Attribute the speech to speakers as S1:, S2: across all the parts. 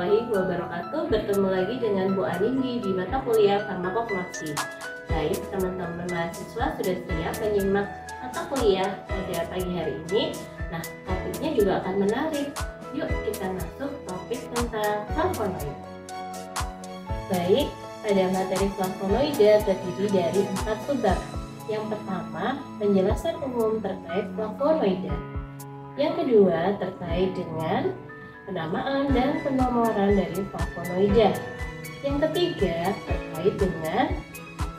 S1: warahmatullahi wabarakatuh. Bertemu lagi dengan Bu Anindi di mata kuliah farmakognosi. Baik, teman-teman mahasiswa sudah siap menyimak mata kuliah pada pagi hari ini. Nah, topiknya juga akan menarik. Yuk kita masuk topik tentang flavonoid. Baik, pada materi flavonoida terdiri dari 4 subbab. Yang pertama, penjelasan umum terkait flavonoida. Yang kedua, terkait dengan penamaan dan penomoran dari flavonoida. Yang ketiga, terkait dengan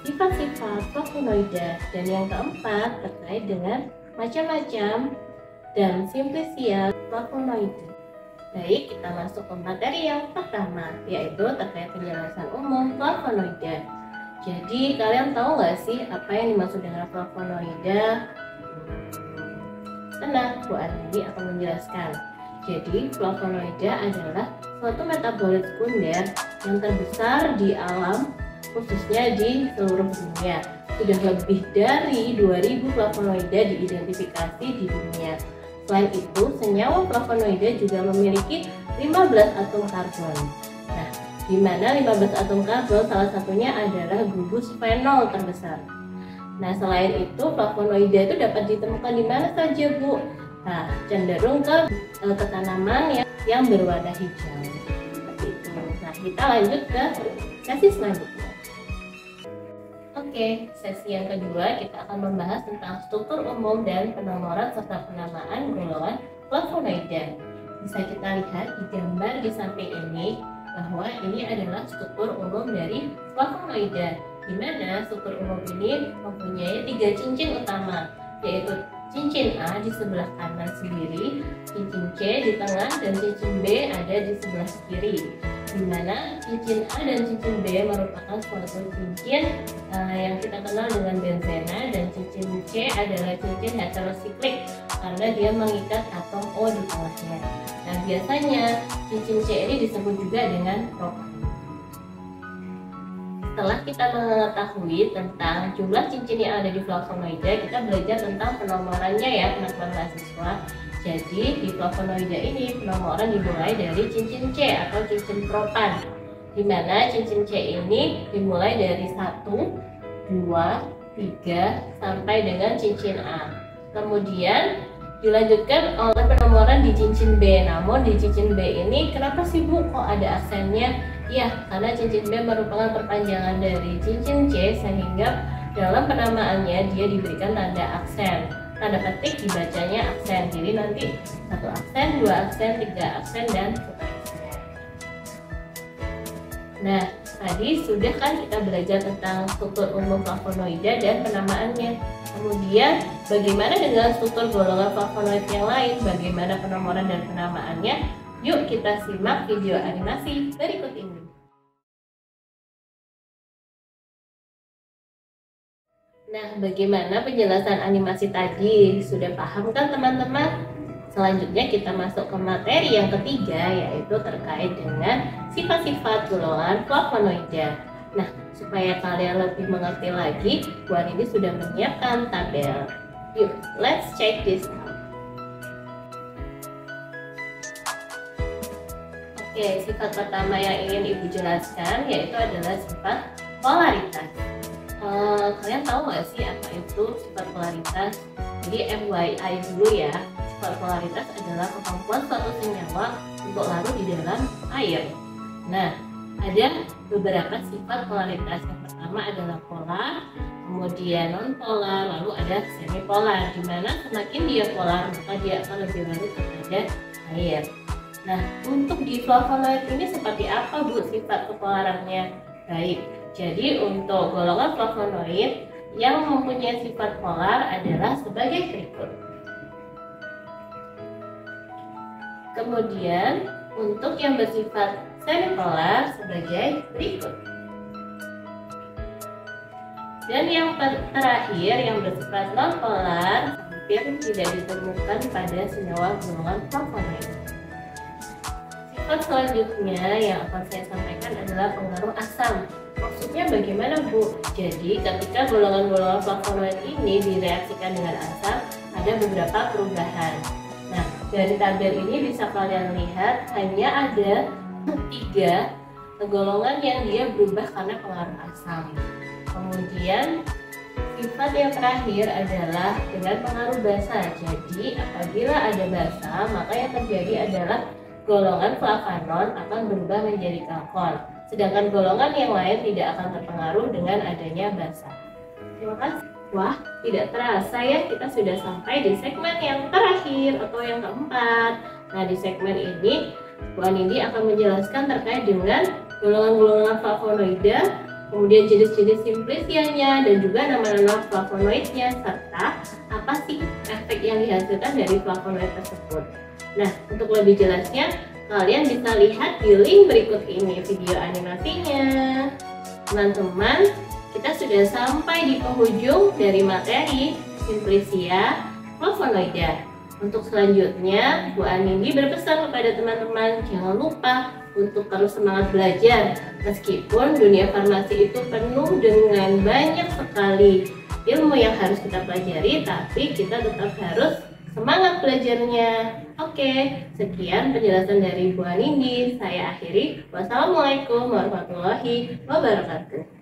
S1: sifat-sifat flavonoida. Dan yang keempat, terkait dengan macam-macam dan simplisia flavonoida. Baik, kita masuk ke materi yang pertama, yaitu terkait penjelasan umum flavonoida. Jadi, kalian tahu nggak sih apa yang dimaksud dengan flavonoida? Tenang, Bu Anindi akan menjelaskan. Jadi, flavonoida adalah suatu metabolit sekunder yang terbesar di alam, khususnya di seluruh dunia. Sudah lebih dari 2000 flavonoida diidentifikasi di dunia. Selain itu, senyawa flavonoida juga memiliki 15 atom karbon. Nah, di mana 15 atom karbon salah satunya adalah gugus fenol terbesar. Nah, selain itu flavonoida itu dapat ditemukan di mana saja, Bu? Nah, cenderung ke tanaman yang berwarna hijau. Seperti itu. Nah, kita lanjut ke sesi selanjutnya. Oke, sesi yang kedua kita akan membahas tentang struktur umum dan penomoran serta penamaan golongan flavonoida. Bisa kita lihat di gambar di samping ini bahwa ini adalah struktur umum dari flavonoida, di mana struktur umum ini mempunyai 3 cincin utama, yaitu cincin A di sebelah kanan sendiri, cincin C di tengah, dan cincin B ada di sebelah kiri. Di mana cincin A dan cincin B merupakan suatu cincin yang kita kenal dengan benzena, dan cincin C adalah cincin heterosiklik karena dia mengikat atom O di tengahnya. Nah, biasanya cincin C ini disebut juga dengan propan. Setelah kita mengetahui tentang jumlah cincin yang ada di flavonoida, kita belajar tentang penomorannya ya teman-teman mahasiswa. Jadi di flavonoida ini penomoran dimulai dari cincin C atau cincin propan, di mana cincin C ini dimulai dari 1, 2, 3 sampai dengan cincin A. Kemudian dilanjutkan oleh penomoran di cincin B. Namun di cincin B ini kenapa sih, Bu, kok ada aksennya? Ya, karena cincin B merupakan perpanjangan dari cincin C, sehingga dalam penamaannya dia diberikan tanda aksen. Tanda petik dibacanya aksen. Jadi nanti 1 aksen, 2 aksen, 3 aksen, dan seterusnya. Nah, tadi sudah kan kita belajar tentang struktur umum flavonoida dan penamaannya. Kemudian bagaimana dengan struktur golongan flavonoid yang lain? Bagaimana penomoran dan penamaannya? Yuk kita simak video animasi berikut ini. Nah, bagaimana penjelasan animasi tadi? Sudah paham kan teman-teman? Selanjutnya kita masuk ke materi yang ketiga, yaitu terkait dengan sifat-sifat golongan flavonoida. Nah, supaya kalian lebih mengerti lagi, Bu Anindi sudah menyiapkan tabel. Yuk, let's check this out. Oke, sifat pertama yang ingin Ibu jelaskan yaitu adalah sifat polaritas. Kalian tahu nggak sih apa itu sifat polaritas? Jadi FYI dulu ya, sifat polaritas adalah kemampuan suatu senyawa untuk larut di dalam air. Nah, ada beberapa sifat polaritas. Yang pertama adalah polar, kemudian non-polar, lalu ada semi-polar, di mana semakin dia polar maka dia akan lebih larut kepada air. Nah, untuk di flavonoid ini seperti apa, Bu, sifat kepolarannya? Baik, jadi untuk golongan flavonoid yang mempunyai sifat polar adalah sebagai berikut. Kemudian untuk yang bersifat semipolar sebagai berikut. Dan yang terakhir yang bersifat non-polar hampir tidak ditemukan pada senyawa golongan flavonoid. Sifat selanjutnya yang akan saya sampaikan adalah pengaruh asam. Maksudnya bagaimana, Bu? Jadi ketika golongan-golongan flavonoid ini direaksikan dengan asam, ada beberapa perubahan. Nah, dari tabel ini bisa kalian lihat hanya ada Tiga, golongan yang dia berubah karena pengaruh asam. Kemudian sifat yang terakhir adalah dengan pengaruh basa. Jadi apabila ada basa, maka yang terjadi adalah golongan flavonon akan berubah menjadi kalkon. Sedangkan golongan yang lain tidak akan terpengaruh dengan adanya basa. Terima kasih. Wah, tidak terasa ya kita sudah sampai di segmen yang terakhir atau yang keempat. Nah, di segmen ini Bu Anindi akan menjelaskan terkait dengan golongan-golongan flavonoida, kemudian jenis-jenis simplicianya dan juga nama-nama flavonoidnya, serta apa sih efek yang dihasilkan dari flavonoid tersebut. Nah, untuk lebih jelasnya kalian bisa lihat di link berikut ini video animasinya. Teman-teman, kita sudah sampai di penghujung dari materi Simplicia flavonoida. Untuk selanjutnya, Bu Anindi berpesan kepada teman-teman jangan lupa untuk terus semangat belajar. Meskipun dunia farmasi itu penuh dengan banyak sekali ilmu yang harus kita pelajari, tapi kita tetap harus semangat belajarnya. Oke, sekian penjelasan dari Bu Anindi. Saya akhiri. Wassalamualaikum warahmatullahi wabarakatuh.